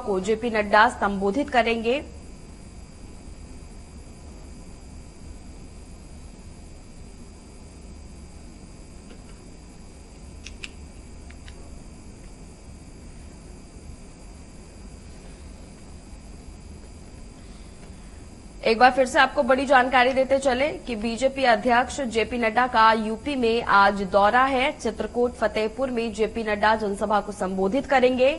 को जेपी नड्डा संबोधित करेंगे। एक बार फिर से आपको बड़ी जानकारी देते चले कि बीजेपी अध्यक्ष जेपी नड्डा का यूपी में आज दौरा है। चित्रकूट फतेहपुर में जेपी नड्डा जनसभा को संबोधित करेंगे।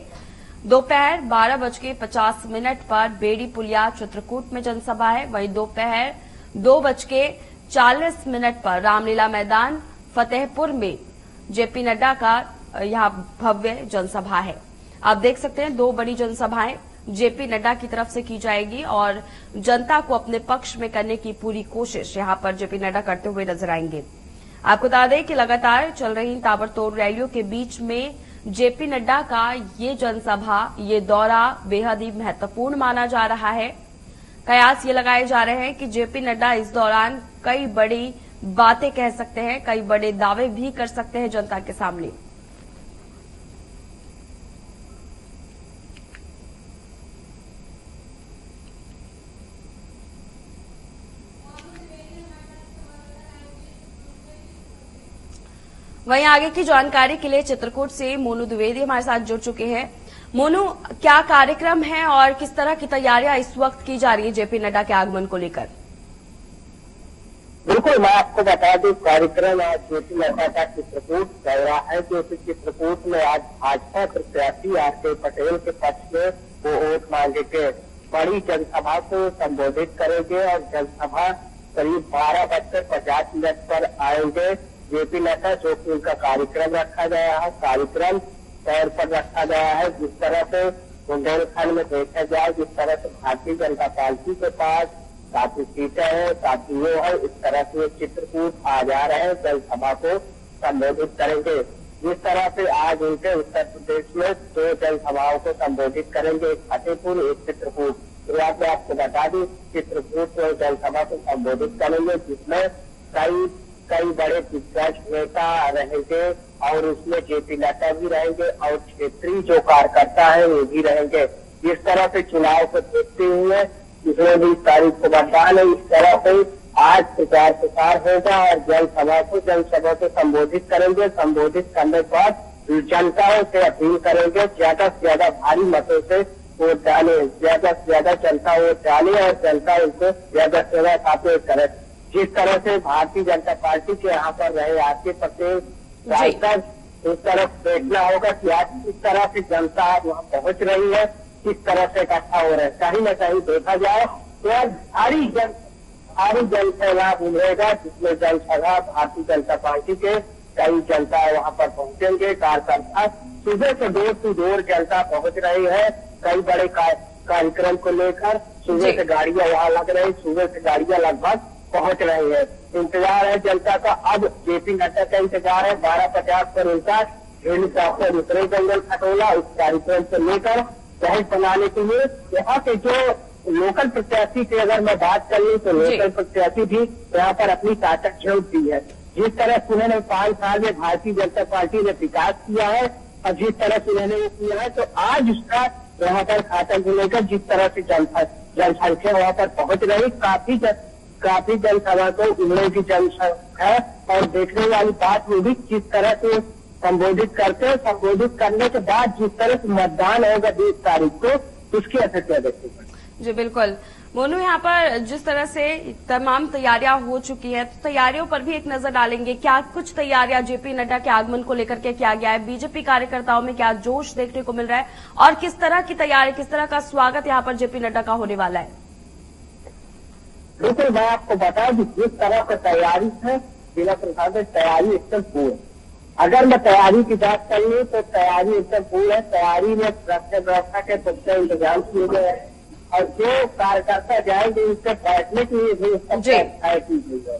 दोपहर 12:50 पर बेड़ी पुलिया चित्रकूट में जनसभा है। वहीं दोपहर 2:40 पर रामलीला मैदान फतेहपुर में जेपी नड्डा का यहां भव्य जनसभा है। आप देख सकते हैं 2 बड़ी जनसभाएं जेपी नड्डा की तरफ से की जाएगी और जनता को अपने पक्ष में करने की पूरी कोशिश यहां पर जेपी नड्डा करते हुए नजर आएंगे। आपको बता दें कि लगातार चल रही ताबड़तोड़ रैलियों के बीच में जेपी नड्डा का ये जनसभा, ये दौरा बेहद ही महत्वपूर्ण माना जा रहा है। कयास ये लगाए जा रहे हैं कि जेपी नड्डा इस दौरान कई बड़ी बातें कह सकते हैं, कई बड़े दावे भी कर सकते हैं जनता के सामने। वहीं आगे की जानकारी के लिए चित्रकूट से मोनू द्विवेदी हमारे साथ जुड़ चुके हैं। मोनू, क्या कार्यक्रम है और किस तरह की तैयारियां इस वक्त की जा रही है जेपी नड्डा के आगमन को लेकर? बिल्कुल, मैं आपको बता दूं कार्यक्रम आज जेपी नड्डा का चित्रकूट दौरा है। जो चित्रकूट में आज भाजपा प्रत्याशी आर.के. पटेल के पक्ष में वो वोट मांगेंगे। बड़ी जनसभा को संबोधित करेंगे और जनसभा करीब 12:50 पर आएंगे। जेपी नड्डा जो कि उनका कार्यक्रम रखा गया है, कार्यक्रम तौर पर रखा गया है। जिस तरह से बुंदेलखंड में देखा जाए, जिस तरह से भारतीय जनता पार्टी के पास काफी सीटें हैं, काफी वो है, इस तरह से चित्रकूट आ जा रहे हैं, जनसभा को संबोधित करेंगे। जिस तरह से आज उनके उत्तर प्रदेश में 2 जनसभाओं को संबोधित करेंगे, एक फतेहपुर, एक चित्रकूट। शुरुआत में आपको बता दूं चित्रकूट में जनसभा को संबोधित करेंगे, जिसमें कई बड़े दिग्गज नेता रहेंगे और उसमें जेपी नड्डा भी रहेंगे और क्षेत्रीय जो कार्यकर्ता है वो भी रहेंगे। जिस तरह से चुनाव को देखते हुए इसमें 20 तारीख को मतदान है, इस तरह से आज प्रचार प्रसार होगा और जनसभा को संबोधित करेंगे। संबोधित करने के बाद जनताओं से अपील करेंगे ज्यादा से ज्यादा भारी मतों से वोट डाले, ज्यादा से ज्यादा जनता वोट डाले और जनता उनको ज्यादा से ज्यादा सपोर्ट करे। जिस तरह से भारतीय जनता पार्टी के यहाँ पर रहे आर.के. पटेल सांसद, उस तरफ देखना होगा कि आज किस तरह से जनता वहाँ पहुंच रही है, किस तरह से इकट्ठा हो रहा है। कहीं न कहीं देखा जाए तो भारी जन सैलाब उमड़ेगा, जिसमें जनसभा भारतीय जनता पार्टी के कई जनता वहाँ पर पहुंचेंगे। कार्यकर्ता सुबह से डोर टू डोर जनता पहुंच रही है। कई बड़े कार्यक्रम को लेकर सुबह से गाड़ियां वहाँ लग रही, सुबह से गाड़ियां लगभग पहुंच रही है। इंतजार है जनता का। अब जेपी नड्डा का इंतजार है। 12:50 पर उनका हेलीकॉप्टर उतरे जंगल खटोला इस कार्यक्रम से लेकर शहर बनाने के लिए। यहाँ के जो लोकल प्रत्याशी की अगर मैं बात कर लूँ तो लोकल प्रत्याशी भी यहाँ पर अपनी ताकत झोंक दी है। जिस तरह से उन्होंने 5 साल में भारतीय जनता पार्टी ने विकास किया है और जिस तरह से उन्होंने वो किया है, तो आज उसका यहाँ पर खाता लेकर जिस तरह से जनसंख्या वहाँ पर पहुंच रही, काफी जनसभा को उमड़े की जनसंख्या है। और देखने वाली बात होगी किस तरह से संबोधित करने के बाद जिस तरह से मतदान होगा 20 तारीख को, उसकी असर क्या देखेगा। जी बिल्कुल मोनू, यहाँ पर जिस तरह से तमाम तैयारियां हो चुकी हैं, तो तैयारियों पर भी एक नजर डालेंगे। क्या कुछ तैयारियां जेपी नड्डा के आगमन को लेकर के किया गया है? बीजेपी कार्यकर्ताओं में क्या जोश देखने को मिल रहा है और किस तरह की तैयारी, किस तरह का स्वागत यहाँ पर जेपी नड्डा का होने वाला है? बिल्कुल, मैं आपको बता दूं जिस तरह से तैयारी है, जिला प्रशासन तैयारी एकदम पूर्ण। अगर मैं तैयारी की बात कर लूँ तो तैयारी एकदम पूर्ण है। तैयारी में सुरक्षा व्यवस्था के पुख्ता इंतजाम किए गए हैं और जो कार्यकर्ता जाएंगे उससे बैठने की भी व्यवस्थाएं की गई है।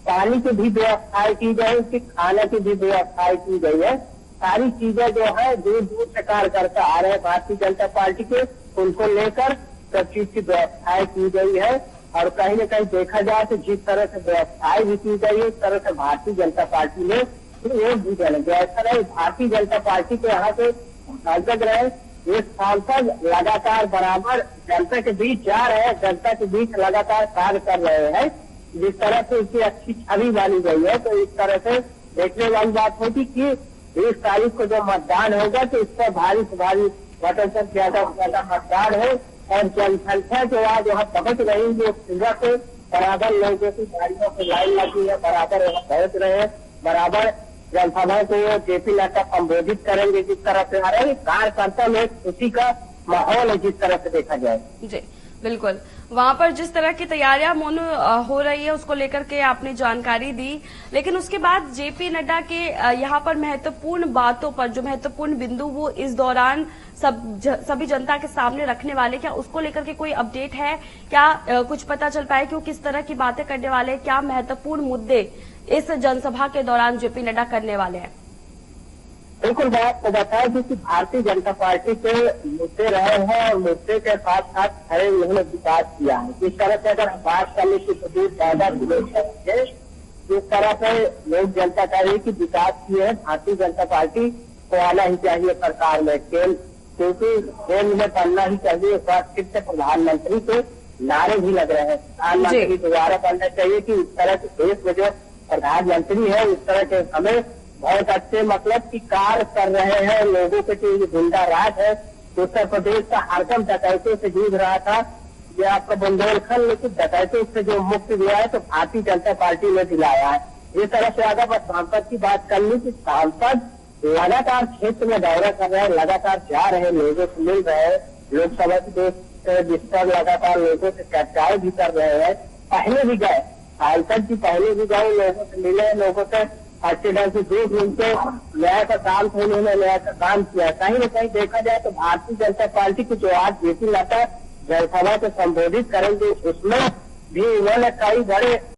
पानी की भी व्यवस्थाएं की गई, उसकी खाने की भी व्यवस्थाएं की गई है। सारी चीजें जो है दूर दूर से कार्यकर्ता आ रहे हैं भारतीय जनता पार्टी के, उनको लेकर सब चीज की व्यवस्थाएं की गई है। और कहीं न कहीं देखा जाए तो जिस तरह से व्यवस्थाएं भी की गई है, उस तरह से भारतीय जनता पार्टी ने वोट भी डालेंगे। ऐसा नहीं, भारतीय जनता पार्टी के यहाँ से सांसद रहे ये सांसद लगातार बराबर जनता के बीच जा रहे हैं, जनता के बीच लगातार कार्य कर रहे हैं। जिस तरह से इसकी अच्छी छवि मानी गई है, तो इस तरह से देखने वाली बात होगी कि 20 तारीख को जो मतदान होगा तो इस पर भारी से भारी वोटों से ज्यादा मतदान हो और जनसंख्या जो आज वहाँ पहुंच रही है, सुबह से बराबर लोगों की गाड़ियों की लाइन लगी है, बराबर वहाँ पहुंच रहे हैं, बराबर जनसभा को जेपी नड्डा संबोधित करेंगे। जिस तरह से आ रहे हैं कार्यकर्ता में खुशी का माहौल है, जिस तरह से देखा जाए। जी बिल्कुल, वहां पर जिस तरह की तैयारियां मोनू हो रही है उसको लेकर के आपने जानकारी दी, लेकिन उसके बाद जेपी नड्डा के यहाँ पर महत्वपूर्ण बातों पर जो महत्वपूर्ण बिंदु वो इस दौरान सभी जनता के सामने रखने वाले, क्या उसको लेकर के कोई अपडेट है? क्या कुछ पता चल पाए कि वो किस तरह की बातें करने वाले, क्या महत्वपूर्ण मुद्दे इस जनसभा के दौरान जेपी नड्डा करने वाले हैं? बिल्कुल, मैं आपको बता दूं कि भारतीय जनता पार्टी के मुद्दे रहे हैं और मुद्दे के साथ साथ खड़े उन्होंने विकास किया है। जिस तरह से अगर हम बात करने की तो ज्यादा करेंगे, जिस तरह से लोग जनता कह रही कि विकास किए है, भारतीय जनता पार्टी को आना ही चाहिए सरकार में, क्योंकि केंद्र में बनना ही चाहिए। एक बार फिर से प्रधानमंत्री के नारे भी लग रहे हैं, प्रधानमंत्री दोबारा बनना चाहिए कि इस तरह के देश में जो प्रधानमंत्री है इस तरह के हमें बहुत अच्छे मतलब की कार्य कर रहे हैं। लोगों के जो गुंडा राज है, उत्तर प्रदेश का हरदम डकैतों से जूझ रहा था, ये आपका बुंदेलखंड, लेकिन डकैतों से जो मुक्ति दिया है तो भारतीय जनता पार्टी ने दिलाया है। इस तरह से अगर मैं सांसद की बात कर लूं कि सांसद लगातार क्षेत्र में दौरा कर रहे हैं, लगातार जा रहे हैं, लोगों से मिल रहे हैं, लोकसभा के जिस लगातार लोगों से चर्चाएं भी कर रहे हैं। पहले भी गए सांसद जी, पहले भी गए, लोगों से मिले, लोगों से अच्छे ढंग से देख उनके न्याय का काम थे, उन्होंने न्याय का काम किया। कहीं न कहीं देखा जाए तो भारतीय जनता पार्टी की जो आज जेपी नड्डा जनसभा को संबोधित करेंगे उसमें भी उन्होंने कई बड़े